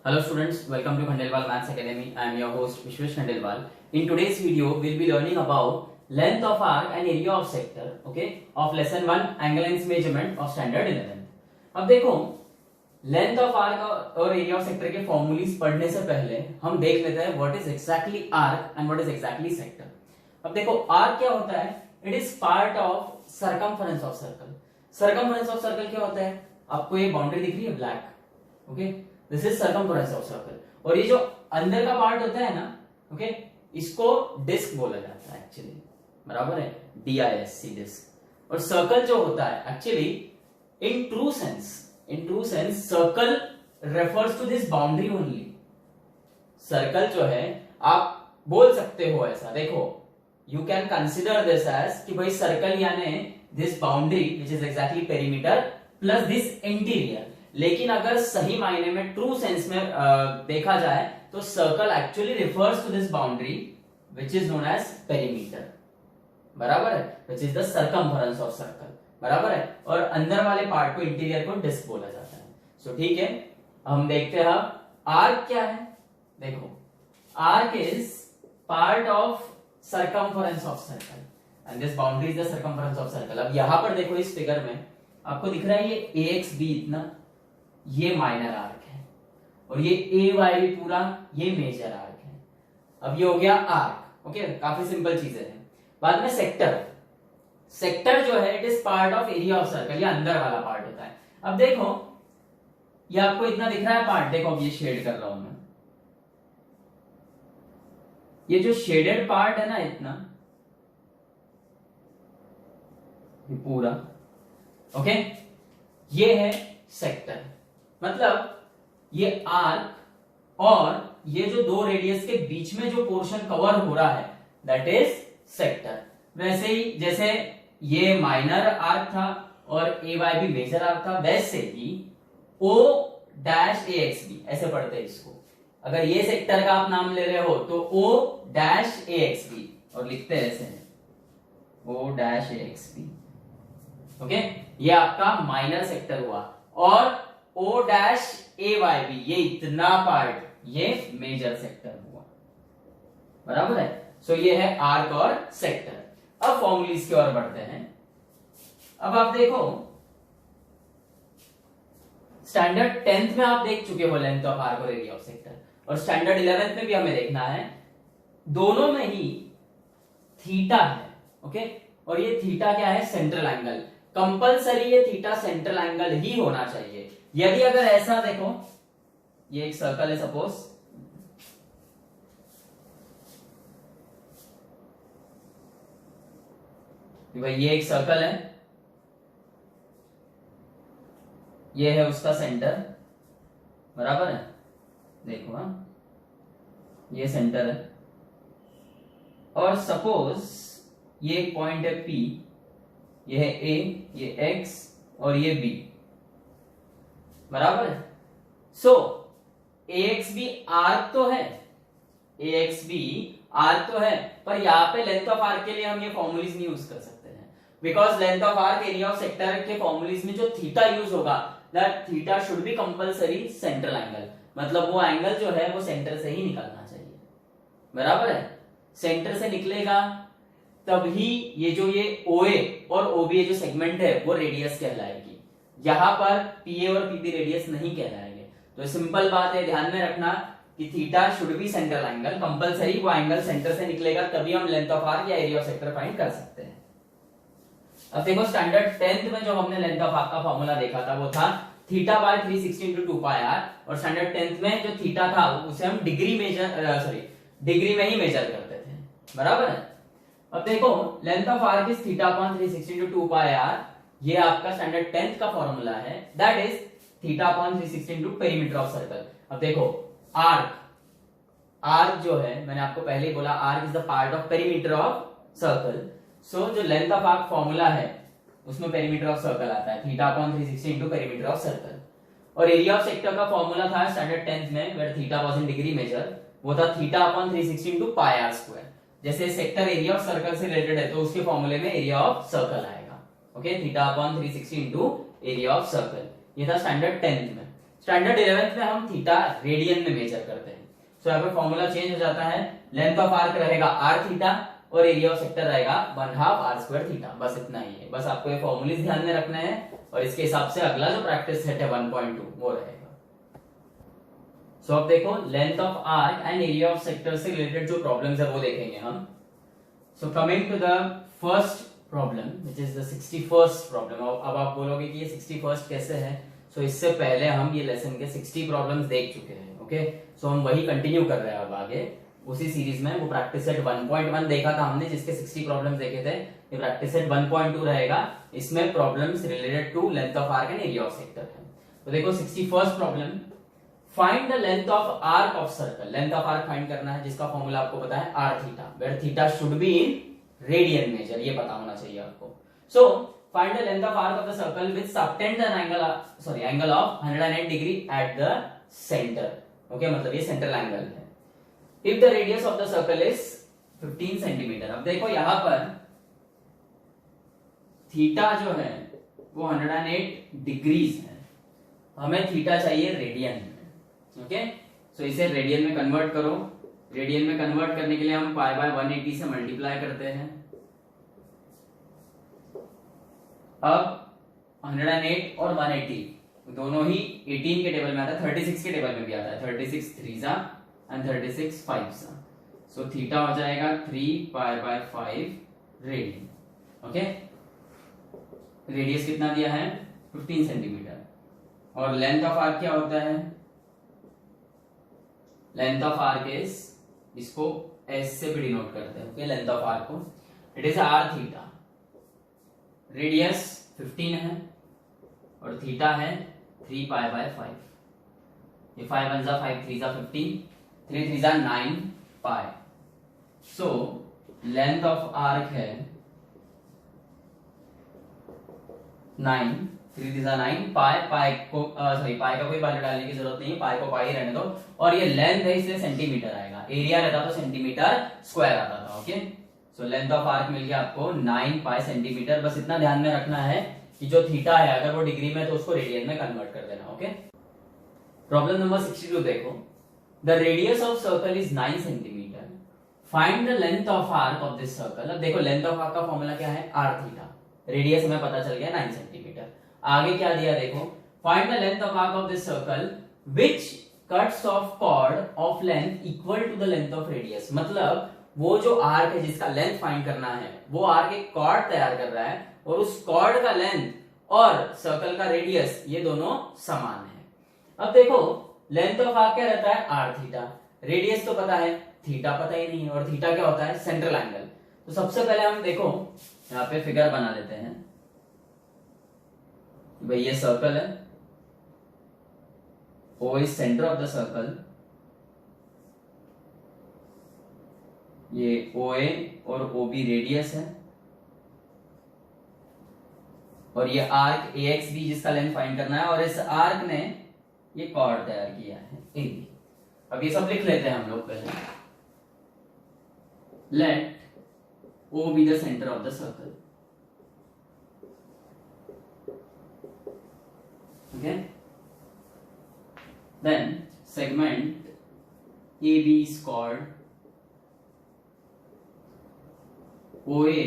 Hello students, welcome to Khandelwal Maths Academy. I am your host Vishwesh Khandelwal. In today's video, we'll be learning about length of arc and area of sector, okay, of lesson 1 angle length measurement of standard 11. अब देखो length of arc और area of sector के formulae पढ़ने से पहले हम देख लेते हैं what is exactly arc and what is exactly sector. अब देखो आर्क क्या होता है? It is part of circumference of circle. Circumference of circle क्या होता है? आपको ये बाउंड्री दिख रही है black, okay, this is circumference of circle. और ये जो अंदर का पार्ट होता है ना, ओके, इसको डिस्क बोला जाता है एक्चुअली, बराबर है, DISC डिस्क. और सर्कल जो होता है actually in true sense circle refers to this boundary only. Circle जो है आप बोल सकते हो ऐसा, देखो you can consider this as कि भाई सर्कल यानी this boundary which is exactly perimeter plus this interior. लेकिन अगर सही मायने में ट्रू सेंस में देखा जाए तो circle actually refers to this boundary which is known as perimeter, बराबर है, which is the circumference of circle, बराबर है. और अंदर वाले पार्ट को, इंटीरियर को डिस्क बोला जाता है. सो ठीक है, हम देखते हैं आर्क क्या है. देखो arc is part of circumference of circle and this boundary is the circumference of circle. अब यहां पर देखो इस फिगर में आपको दिख रहा है ये AXB इतना, ये माइनर आर्क है, और ये AY पूरा, ये मेजर आर्क है. अब ये हो गया आर्क, ओके, काफी सिंपल चीजें हैं. बाद में सेक्टर. सेक्टर जो है it is part of area of circle, ये अंदर वाला पार्ट होता है. अब देखो ये आपको इतना दिख रहा है पार्ट, देखो अब ये शेड कर रहा हूं मैं, ये जो शेडेड पार्ट है ना इतना, ये पूरा, ओके, ये है सेक्टर. मतलब ये आर्क और ये जो दो रेडियस के बीच में जो पोर्शन कवर हो रहा है दैट इज सेक्टर. वैसे ही जैसे ये माइनर आर्क था और AY भी मेजर आर्क था, वैसे ही O-AXB ऐसे पढ़ते हैं इसको. अगर ये सेक्टर का आप नाम ले रहे हो तो O-AXB और लिखते हैं ऐसे O-AXB, ओके, ये आपका माइनर सेक्टर हुआ. और O-AY भी, ये इतना पार्ट, ये मेजर सेक्टर हुआ, बराबर है. सो ये है आर्क और सेक्टर. अब फॉर्मूलीज की ओर बढ़ते हैं. अब आप देखो स्टैंडर्ड 10th में आप देख चुके हो लेंथ ऑफ आर्क और एरिया ऑफ सेक्टर, और स्टैंडर्ड 11th में भी हमें देखना है. दोनों में ही थीटा है, ओके, और ये थीटा क्या है? Central angle. कंपलसरी ये थीटा सेंट्रल एंगल ही होना चाहिए. यदि अगर ऐसा देखो, ये एक सर्कल है सपोज, भाई ये एक सर्कल है, ये है उसका सेंटर, बराबर है, देखो हाँ, ये सेंटर है. और सपोज ये एक पॉइंट है P, ये है A, ये X और ये B, बराबर है. सो AXB आर्क तो है, AXB आर्क तो है, पर यहां पे लेंथ ऑफ आर्क के लिए हम ये फॉर्मूलीज नहीं यूज कर सकते हैं, because length of arc area of sector के फॉर्मूलीज में जो थीटा यूज होगा that theta should B compulsory central angle. मतलब वो एंगल जो है वो सेंटर से ही निकलना चाहिए, बराबर है. सेंटर से निकलेगा तभी ये जो ये OA और OB जो सेगमेंट है वो रेडियस कहलाएगी. यहां पर PA और PP रेडियस नहीं कहलाएंगे. तो सिंपल बात है, ध्यान में रखना कि theta should B central angle, compulsory वो एंगल सेंटर से निकलेगा तभी हम लेंथ ऑफ आर्क या एरिया ऑफ सेक्टर फाइंड कर सकते हैं. अब देखो स्टैंडर्ड 10th में जो हमने लेंथ ऑफ आर्क का फॉर्मूला देखा था वो था theta by 360 into 2 pi r, और स्टैंडर्ड 10th में जो थीटा था उसे हम डिग्री में ही मेजर करते थे, बराबर है. अब देखो length of arc is theta upon 360 into 2 pi r, ये आपका स्टैंडर्ड 10th का फॉर्मूला है, that is theta upon 360 into perimeter of circle. अब देखो आर्क जो है, मैंने आपको पहले ही बोला arc is the part of perimeter of circle. So जो लेंथ ऑफ आर्क फॉर्मूला है उसमें पेरीमीटर ऑफ सर्कल आता है, theta upon 360 into perimeter of circle. और एरिया ऑफ सेक्टर का फॉर्मूला था स्टैंडर्ड 10th में, where theta was in degree measure, वो था theta upon 360 into pi r square. जैसे सेक्टर एरिया ऑफ सर्कल से रिलेटेड है तो उसके फॉर्मूले में एरिया ऑफ सर्कल आएगा, okay, theta upon 360 into area of circle. ये था स्टैंडर्ड 10th में. स्टैंडर्ड 11th में हम थीटा रेडियन में मेजर करते हैं। सो यहाँ पे फॉर्मूला चेंज हो जाता है, लेंथ ऑफ आर्क रहेगा आर थीटा और एरिया ऑफ सेक्टर रहेगा 1/2 आर स्क्वायर थीटा। बस इतना ही है, बस आपको ये फॉर्मूले ध्यान में रखना है और इसके हिसाब से अगला जो प्रैक्टिस सेट है 1.2 वो रहेगा। सो अब देखो length of arc and area of sector से रिलेटेड जो प्रॉब्लम्स है वो देखेंगे हम। So coming to the first problem which is the 61st problem. अब आप बोलोगे कि ये 61st कैसे है? सो इससे पहले हम ये लेसन के 60 प्रॉब्लम्स देख चुके हैं। ओके, सो हम वही कंटिन्यू कर रहे हैं अब आगे उसी सीरीज में। वो प्रैक्टिस सेट 1.1 देखा था हमने जिसके 60 प्रॉब्लम्स देखे थे। ये प्रैक्टिस सेट 1.2 रहेगा, इसमें problems related to length of arc and area of sector है। तो देखो 61st problem, find the length of arc of circle. Length of arc find करना है जिसका फॉर्मूला आपको पता है r theta, where theta should be in radian measure, ये पता होना चाहिए आपको। So find the length of arc of the circle with subtend an angle of 108 degree at the centre. Okay, मतलब ये सेंट्रल एंगल है। If the radius of the circle is 15 centimetre. अब देखो यहां पर थीटा जो है वो 108 डिग्रीज है, हमें थीटा चाहिए रेडियन में। ओके, सो इसे रेडियन में कन्वर्ट करो। रेडियन में कन्वर्ट करने के लिए हम पाई बाय 180 से मल्टीप्लाई करते हैं। अब 108 और 180 दोनों ही 18 के टेबल में आता है, 36 के टेबल में भी आता है। 36 3 एंड 36 5 सा। सो थीटा हो जाएगा 3 pi by 5 radian. Okay, radius कितना दिया है 15 सेंटीमीटर। और लेंथ ऑफ आर्क क्या होता है? लेंथ ऑफ आर्क इज, इसको एस से भी डिनोट करते हैं। ओके, लेंथ ऑफ आर्क को it is r theta. Radius 15 है और थीटा है 3 पाई बाय 5। ये 5 1 जा 5 3 जा 15, 3 3 जा 9 पाई। सो लेंथ ऑफ आर्क है 9, 3 3 जा 9 पाई। पाई को पाई का कोई वैल्यू डालने की जरूरत नहीं है, पाई को पाई रहने दो। और ये लेंथ है इसलिए सेंटीमीटर आएगा, एरिया रहता तो सेंटीमीटर स्क्वायर आता था। Okay, so length of arc मिल गया आपको 9 पाई सेंटीमीटर। बस इतना ध्यान में रखना है कि जो थीटा है अगर वो डिग्री में तो उसको रेडियन में कन्वर्ट कर देना। ओके, प्रॉब्लम नंबर 62 देखो, the radius of circle is 9 centimetre, find the length of arc of this circle. अब देखो लेंथ ऑफ आर्क का फॉर्मूला क्या है आर थीटा, रेडियस हमें पता चल गया 9 सेंटीमीटर। आगे क्या दिया देखो, find the length of arc of this circle which cuts off chord of length equal to the length of radius. मतलब वो जो आर्क है जिसका लेंथ फाइंड करना है वो आर्क एक कॉर्ड तैयार कर रहा है और उस कॉर्ड का लेंथ और सर्कल का रेडियस ये दोनों समान है। अब देखो लेंथ ऑफ आर्क क्या रहता है आर थीटा, रेडियस तो पता है, थीटा पता ही नहीं है, और थीटा क्या होता है सेंट्रल एंगल। तो सबसे पहले हम देखो यहाँ पे फिगर बना लेते हैं। भाई ये सर्कल है, O is centre of the circle, ये OA और OB रेडियस है, और ये आर्क AXB जिसका लेंथ फाइंड करना है, और इस आर्क ने ये कॉर्ड तैयार किया है AB। अब ये सब लिख लेते हैं हम लोग पहले। Let O be the center of the circle. Okay. Then segment AB is called OA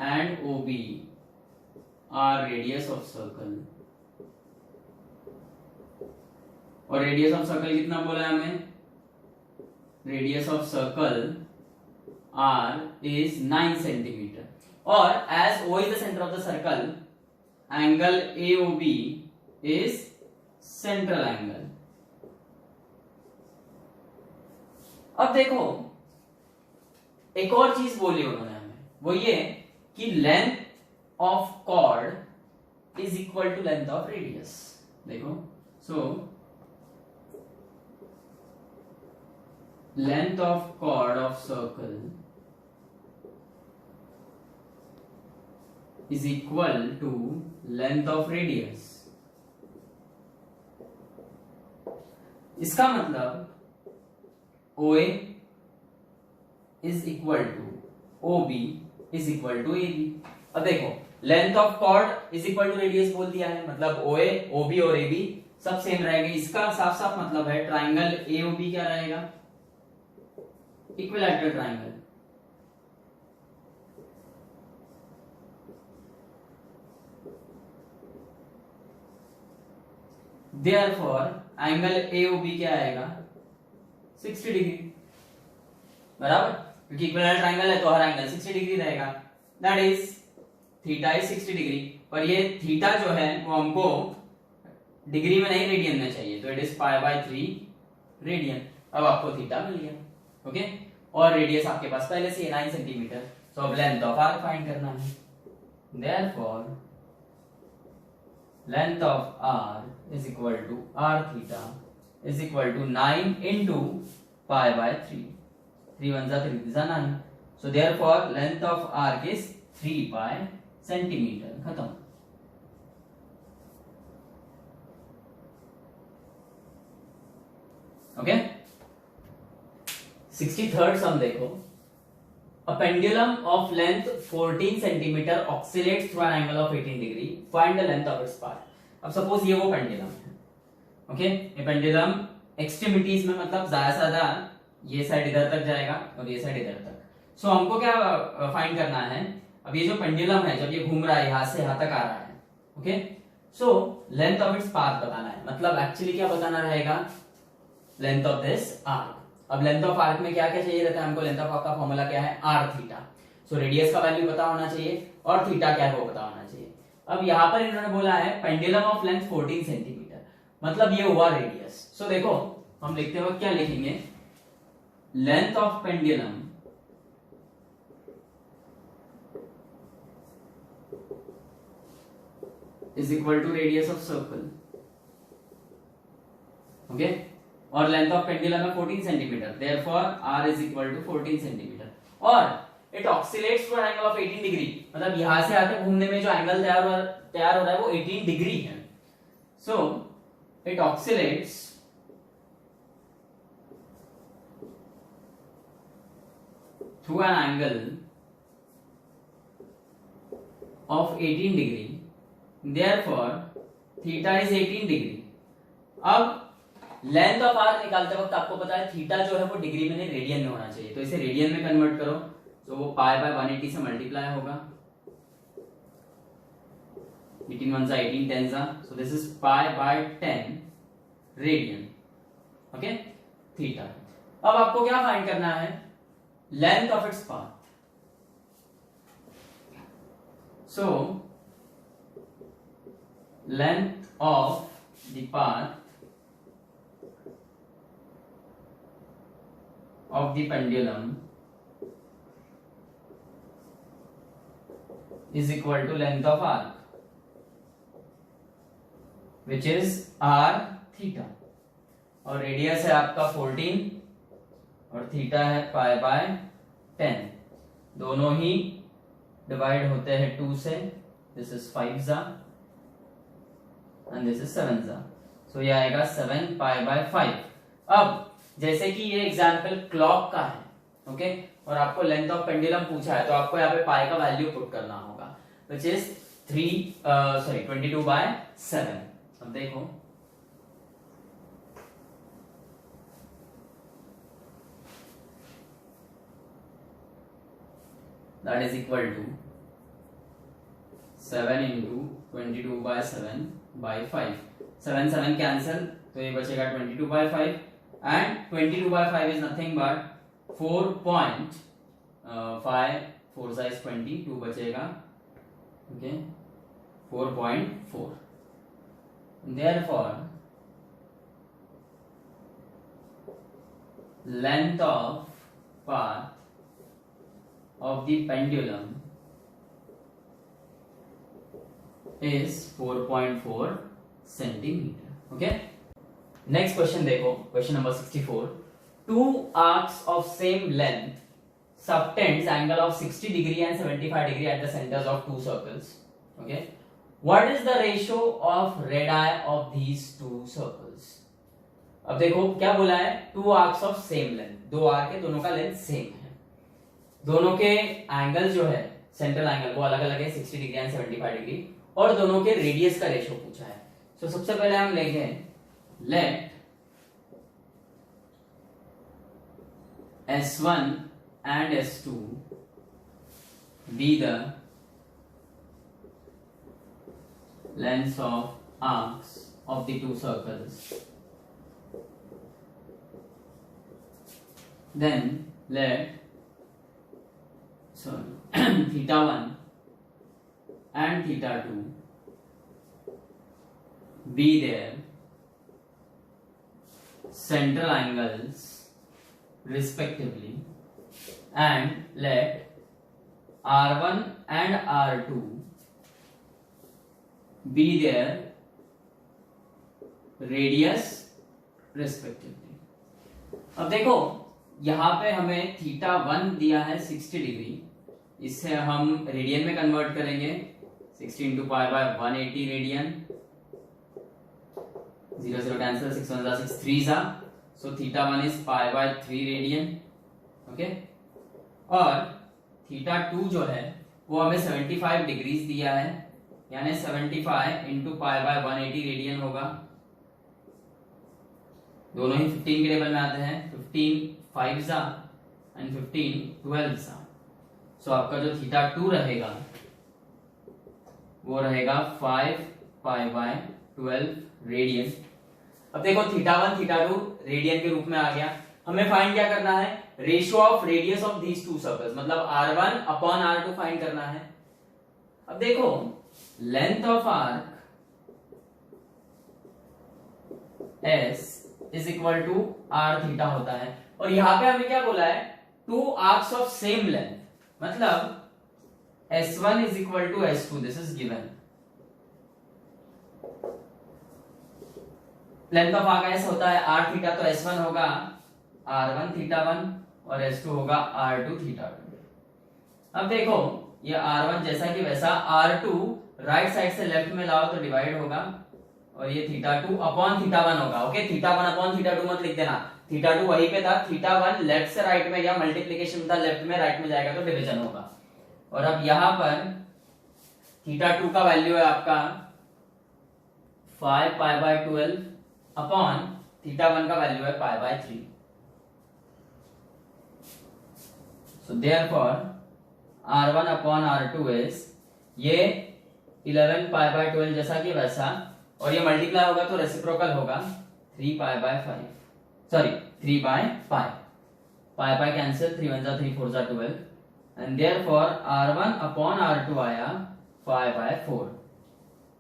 and OB are radius of circle. और रेडियस ऑफ सर्कल कितना बोला है हमें? Radius of circle R is 9 centimeter. और as O is the center of the circle, angle AOB is central angle. अब देखो एक और चीज बोली उन्होंने हमें, वो ये कि length of chord is equal to length of radius. देखो so length of chord of circle is equal to length of radius। इसका मतलब OA is equal to OB is equal to AB। अब देखो length of chord is equal to radius बोल दिया है, मतलब OA, OB और AB सब सेम रहेगा। इसका साफ साफ मतलब है ट्राइंगल एओबी क्या रहेगा, equilateral triangle. Therefore angle AOB क्या आएगा, 60 डिग्री, बराबर, क्योंकि इक्विलैटरल ट्राइंगल है तो हर एंगल 60 डिग्री रहेगा। That is theta is 60 degree. पर ये थीटा जो है वो हमको डिग्री में नहीं रेडियन में चाहिए, तो it is pi by 3 radian. अब आपको थीटा मिल गया, ओके। और रेडियस आपके पास पहले से 9 सेंटीमीटर। सो अब लेंथ ऑफ आर्क फाइंड करना है। Therefore length of arc is equal to r theta is equal to 9 into pi by 3। 3 1 3 3 9। So therefore length of arc is 3 pi centimetre. खत्म। Okay. 63rd sum देखो। A pendulum of length 14 centimeter oscillates through an angle of 18 degree. Find the length of its path. अब suppose ये वो pendulum है, okay. ये pendulum extremities में मतलब ज्यादा से ज्यादा ये साइड इधर तक जाएगा और ये साइड इधर तक। सो हमको क्या फाइंड करना है, अब ये जो पेंडुलम है जब ये घूम रहा है यहां से यहां तक आ रहा है, okay. So length of its path बताना है, मतलब एक्चुअली क्या बताना रहेगा, लेंथ ऑफ दिस आर्क। अब लेंथ ऑफ आर्क में क्या क्या चाहिए रहता है हमको, लेंथ ऑफ आर्क का फॉर्मूला क्या है, r थीटा। सो रेडियस का वैल्यू पता होना चाहिए और थीटा क्या है वो पता होना चाहिए। अब यहाँ पर इन्होंने बोला है पेंडुलम ऑफ लेंथ 14 सेंटीमीटर, मतलब ये हुआ रेडियस। सो देखो हम लिखते वक्त क्या लिखेंगे, length of pendulum is equal to radius of circle, okay. और लेंथ ऑफ पेंडुलम है 14 centimetre, therefore r is equal to 14 centimetre. और it oscillates to an angle of 18 degree, मतलब यहां से आते घूमने में जो एंगल तैयार हो रहा है वो 18 डिग्री है। So it oscillates through an angle of 18 degree, therefore theta is 18 degree. अब लेंथ ऑफ आर्क निकालते वक्त आपको पता है थीटा जो है वो डिग्री में नहीं रेडियन में होना चाहिए, तो इसे रेडियन में कन्वर्ट करो तो वो पाई बाय 180 से मल्टीप्लाई होगा। 18 1 18 10 so this is pi by 10 radian, okay, theta. अब आपको क्या फाइंड करना है, length of its path. So length of the path of the pendulum is equal to length of arc, which is r theta, और radius है आपका 14 और theta है पाई बाय 10। दोनों ही डिवाइड होते हैं 2 से, दिस इज 5 जा एंड दिस इज 7 जा। सो ये आएगा 7 पाई बाय 5। अब जैसे कि ये एग्जांपल क्लॉक का है, ओके, और आपको लेंथ ऑफ पेंडुलम पूछा है तो आपको यहाँ पे पाई का वैल्यू पुट करना होगा, व्हिच इज 22 बाय 7। अब देखो that is equal to 7 into 22 by 7 by 5। 7 7 cancel तो ये बचेगा 22 by 5 and 22 by 5 is nothing but 4.5 4 size 20, 2 बचेगा, okay, 4.4। therefore length of path of the pendulum is 4.4 centimeter, okay। Next question देखो, question number 64। Two arcs of same length subtends angle of 60 degree and 75 degree at the centers of two circles, okay। what is the ratio of radii of these two circles? अब देखो क्या बोला है, two arcs of same length, दो arc है, दोनों का length same है, दोनों के एंगल जो है सेंट्रल एंगल वो अलग अलग है 60 डिग्री एंड 75 डिग्री, और दोनों के रेडियस का रेशियो पूछा है। तो सबसे पहले हम लेंगे let S1 and S2 be the lengths of arcs of the two circles. Then let theta 1 and theta 2 be their central angles respectively, and let R1 and R2 be their radius respectively. अब देखो यहां पे हमें theta 1 दिया है 60 degree, इससे हम radian में कन्वर्ट करेंगे 60 into pi by 180 radian, 0 0 cancel, 6 1 जा 6 3 जा, so theta 1 is pi by 3 radian, okay. और थीटा 2 जो है वो हमें 75 डिग्रीज दिया है, यानी 75 इंटू पाई बाय 180 रेडियन होगा, दोनों ही 15 के टेबल में आते हैं, 15 5 जा एंड 15 12 जा, सो आपका जो थीटा 2 रहेगा वो रहेगा 5 पाई बाय 12 रेडियन। अब देखो थीटा 1 थीटा 2 रेडियन के रूप में आ गया, हमें फाइंड क्या करना है, ratio of radius of these two circles, मतलब R1 अपॉन R2 फाइंड करना है। अब देखो length of arc S is equal to R theta होता है, और यहां पे हमें क्या बोला है, two arcs of same length, मतलब S1 is equal to S2, this is given. Length of arc S होता है R थीटा, तो S1 होगा R1 थीटा 1 और S2 होगा R2 थीटा 2। अब देखो ये R1 जैसा कि वैसा, R2 राइट साइड से लेफ्ट में लाओ तो डिवाइड होगा, और ये थीटा 2 अपॉन थीटा 1 होगा, ओके। थीटा 1 अपॉन थीटा 2 मत लिख देना, थीटा 2 वहीं पे था, थीटा 1 लेफ्ट से राइट में या मल्टीप्लिकेशन था, लेफ्ट में राइट में जाएगा तो डिवीजन होगा। और अब यहां पर थीटा 2 का वैल्यू है आपका 5 पाई बाय 12 अपॉन थीटा 1 का वैल्यू है पाई by 3, so therefore R1 upon R2 is ये 11 पाई बाय 12 जैसा कि वैसा, और ये मल्टीप्लाई होगा तो रेसिप्रोकल होगा 3 pi by 5, sorry 3 by pi, pi pi cancel, 3 1 जा 3 4 जा 12, and therefore R1 upon R2 आया 5 बाय 4,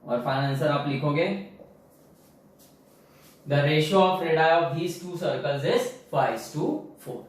और फाइनल आंसर आप लिखोगे the ratio of radius of these two circles is 5:4।